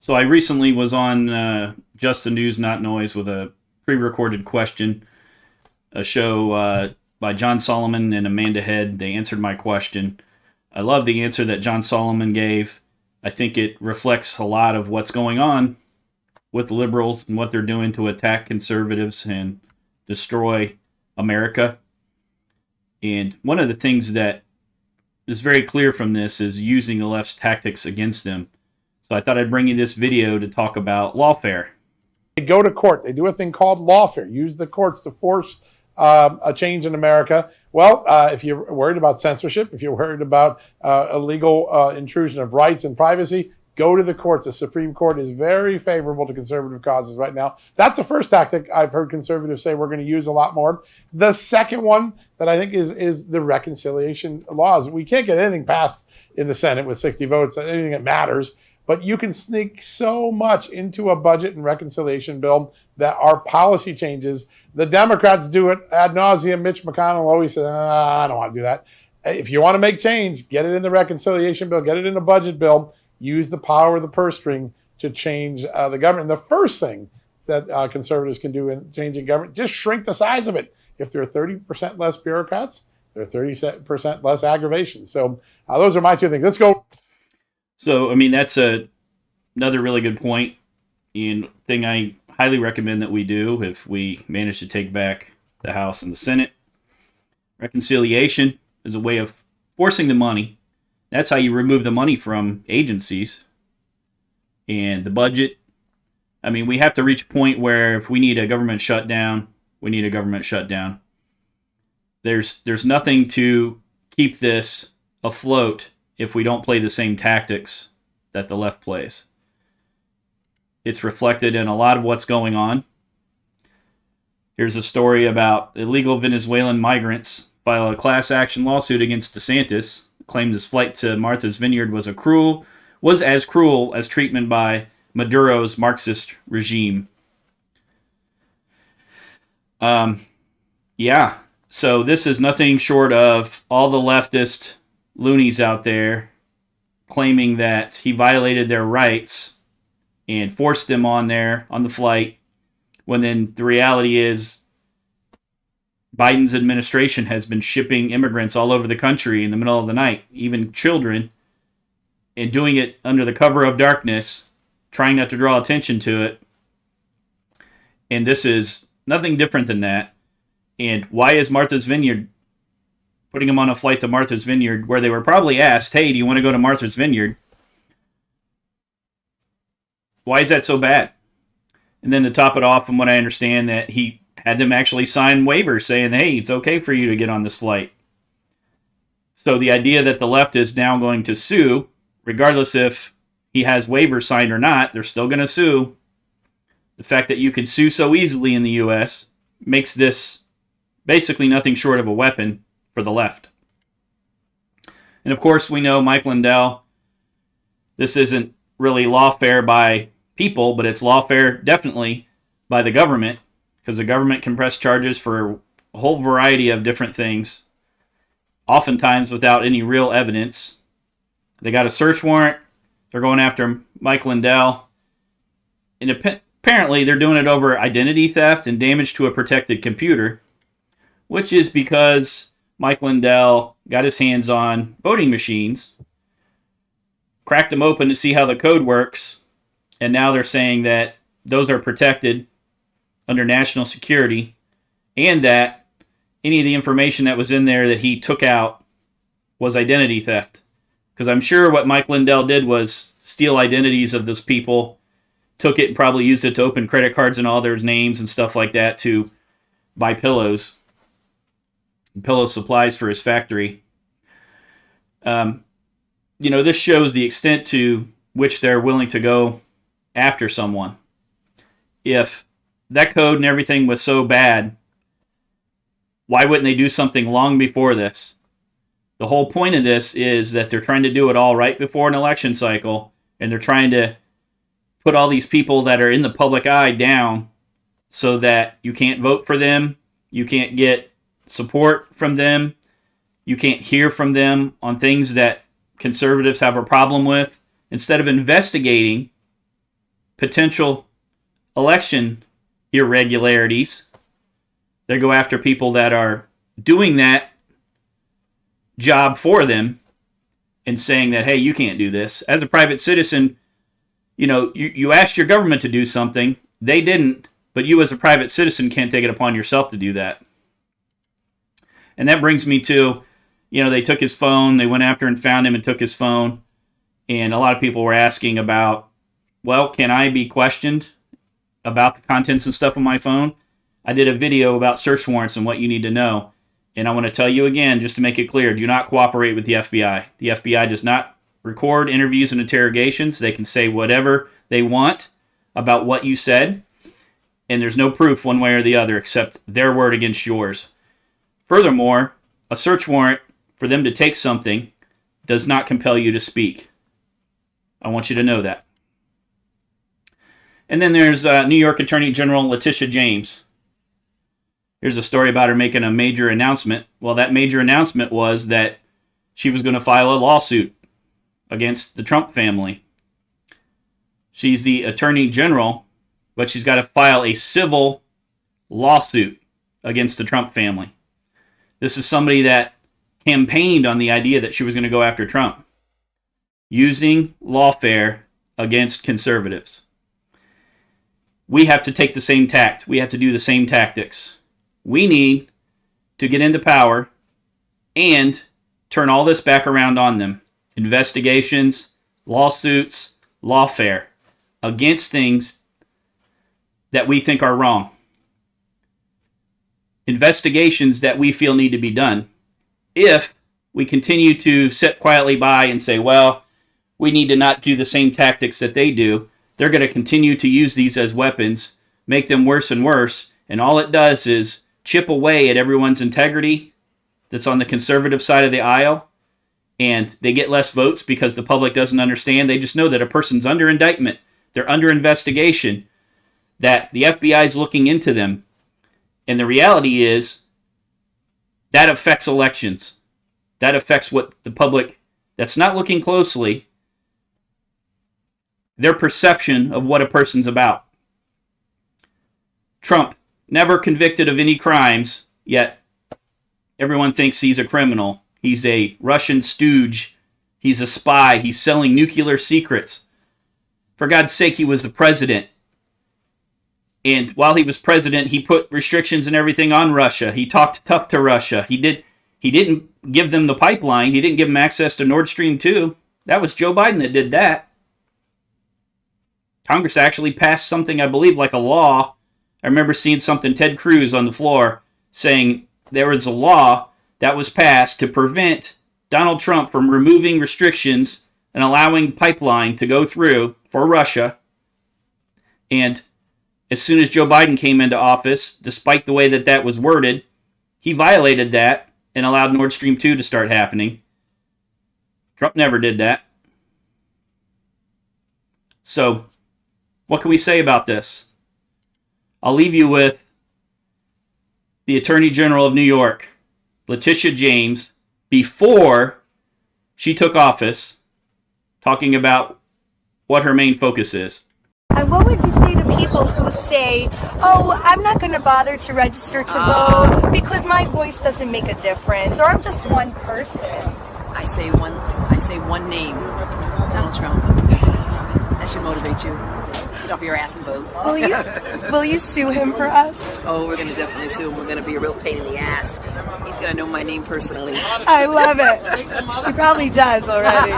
So I recently was on Just the News, Not Noise with a pre-recorded question, a show by John Solomon and Amanda Head. They answered my question. I love the answer that John Solomon gave. I think it reflects a lot of what's going on with liberals and what they're doing to attack conservatives and destroy America. And one of the things that is very clear from this is using the left's tactics against them. So I thought I'd bring you this video to talk about lawfare. They go to court. They do a thing called lawfare. Use the courts to force a change in America. Well, if you're worried about censorship, if you're worried about illegal intrusion of rights and privacy, go to the courts. The Supreme Court is very favorable to conservative causes right now. That's the first tactic I've heard conservatives say we're going to use a lot more. The second one that I think is the reconciliation laws. We can't get anything passed in the Senate with 60 votes, anything that matters. But you can sneak so much into a budget and reconciliation bill that are policy changes. The Democrats do it ad nauseum. Mitch McConnell always says, I don't want to do that. If you want to make change, get it in the reconciliation bill, get it in the budget bill, use the power of the purse string to change the government. And the first thing that conservatives can do in changing government, just shrink the size of it. If there are 30% less bureaucrats, there are 30% less aggravation. So those are my two things. Let's go. So, I mean, that's another really good point, and thing I highly recommend that we do if we manage to take back the House and the Senate. Reconciliation is a way of forcing the money. That's how you remove the money from agencies and the budget. I mean, we have to reach a point where if we need a government shutdown, we need a government shutdown. There's nothing to keep this afloat if we don't play the same tactics that the left plays. It's reflected in a lot of what's going on. Here's a story about illegal Venezuelan migrants file a class action lawsuit against DeSantis, claimed his flight to Martha's Vineyard was as cruel as treatment by Maduro's Marxist regime. So this is nothing short of all the leftist loonies out there claiming that he violated their rights and forced them on the flight, when then the reality is Biden's administration has been shipping immigrants all over the country in the middle of the night, even children, and doing it under the cover of darkness, trying not to draw attention to it. And this is nothing different than that. And why is Martha's Vineyard putting them on a flight to Martha's Vineyard, where they were probably asked, hey, do you want to go to Martha's Vineyard? Why is that so bad? And then to top it off, from what I understand, that he had them actually sign waivers saying, hey, it's okay for you to get on this flight. So the idea that the left is now going to sue, regardless if he has waivers signed or not, they're still going to sue. The fact that you can sue so easily in the U.S. makes this basically nothing short of a weapon for the left. And of course, we know Mike Lindell. This isn't really lawfare by people, but it's lawfare definitely by the government, because the government can press charges for a whole variety of different things, oftentimes without any real evidence. They got a search warrant. They're going after Mike Lindell. And apparently they're doing it over identity theft and damage to a protected computer, which is because Mike Lindell got his hands on voting machines, cracked them open to see how the code works, and now they're saying that those are protected under national security, and that any of the information that was in there that he took out was identity theft. Because I'm sure what Mike Lindell did was steal identities of those people, took it and probably used it to open credit cards and all their names and stuff like that to buy pillows. Pillow supplies for his factory. This shows the extent to which they're willing to go after someone. If that code and everything was so bad, why wouldn't they do something long before this? The whole point of this is that they're trying to do it all right before an election cycle, and they're trying to put all these people that are in the public eye down so that you can't vote for them, you can't get support from them, you can't hear from them on things that conservatives have a problem with. Instead of investigating potential election irregularities. They go after people that are doing that job for them and saying that, hey, you can't do this. As a private citizen, you asked your government to do something. They didn't, but you as a private citizen can't take it upon yourself to do that. And that brings me to, they took his phone. They went after and found him and took his phone. And a lot of people were asking about, well, can I be questioned about the contents and stuff on my phone? I did a video about search warrants and what you need to know. And I want to tell you again, just to make it clear, do not cooperate with the FBI. The FBI does not record interviews and interrogations. They can say whatever they want about what you said. And there's no proof one way or the other except their word against yours. Furthermore, a search warrant for them to take something does not compel you to speak. I want you to know that. And then there's New York Attorney General 𝓟𝓛𔔔 James. Here's a story about her making a major announcement. Well, that major announcement was that she was going to file a lawsuit against the Trump family. She's the Attorney General, but she's got to file a civil lawsuit against the Trump family. This is somebody that campaigned on the idea that she was going to go after Trump, using lawfare against conservatives. We have to take the same tact. We have to do the same tactics. We need to get into power and turn all this back around on them. Investigations, lawsuits, lawfare against things that we think are wrong. Investigations that we feel need to be done. If we continue to sit quietly by and say, well, we need to not do the same tactics that they do, they're going to continue to use these as weapons, make them worse and worse, and all it does is chip away at everyone's integrity that's on the conservative side of the aisle, and they get less votes because the public doesn't understand. They just know that a person's under indictment, they're under investigation, that the FBI is looking into them. And the reality is that affects elections. That affects what the public that's not looking closely, their perception of what a person's about. Trump, never convicted of any crimes, yet everyone thinks he's a criminal. He's a Russian stooge. He's a spy. He's selling nuclear secrets. For God's sake, he was the president. And while he was president, he put restrictions and everything on Russia. He talked tough to Russia. He didn't give them the pipeline. He didn't give them access to Nord Stream 2. That was Joe Biden that did that. Congress actually passed something, I believe, like a law. I remember seeing something, Ted Cruz on the floor, saying there was a law that was passed to prevent Donald Trump from removing restrictions and allowing pipeline to go through for Russia. And as soon as Joe Biden came into office, despite the way that that was worded, he violated that and allowed Nord Stream 2 to start happening. Trump never did that. So, what can we say about this? I'll leave you with the Attorney General of New York, 𝓟𝓛𔔔 James, before she took office, talking about what her main focus is. And what would you say to people who say, oh, I'm not going to bother to register to vote because my voice doesn't make a difference, or I'm just one person? I say one name, Donald Trump. That should motivate you. Get off your ass and vote. Will you sue him for us? Oh, we're going to definitely sue him. We're going to be a real pain in the ass. He's going to know my name personally. I love it. He probably does already.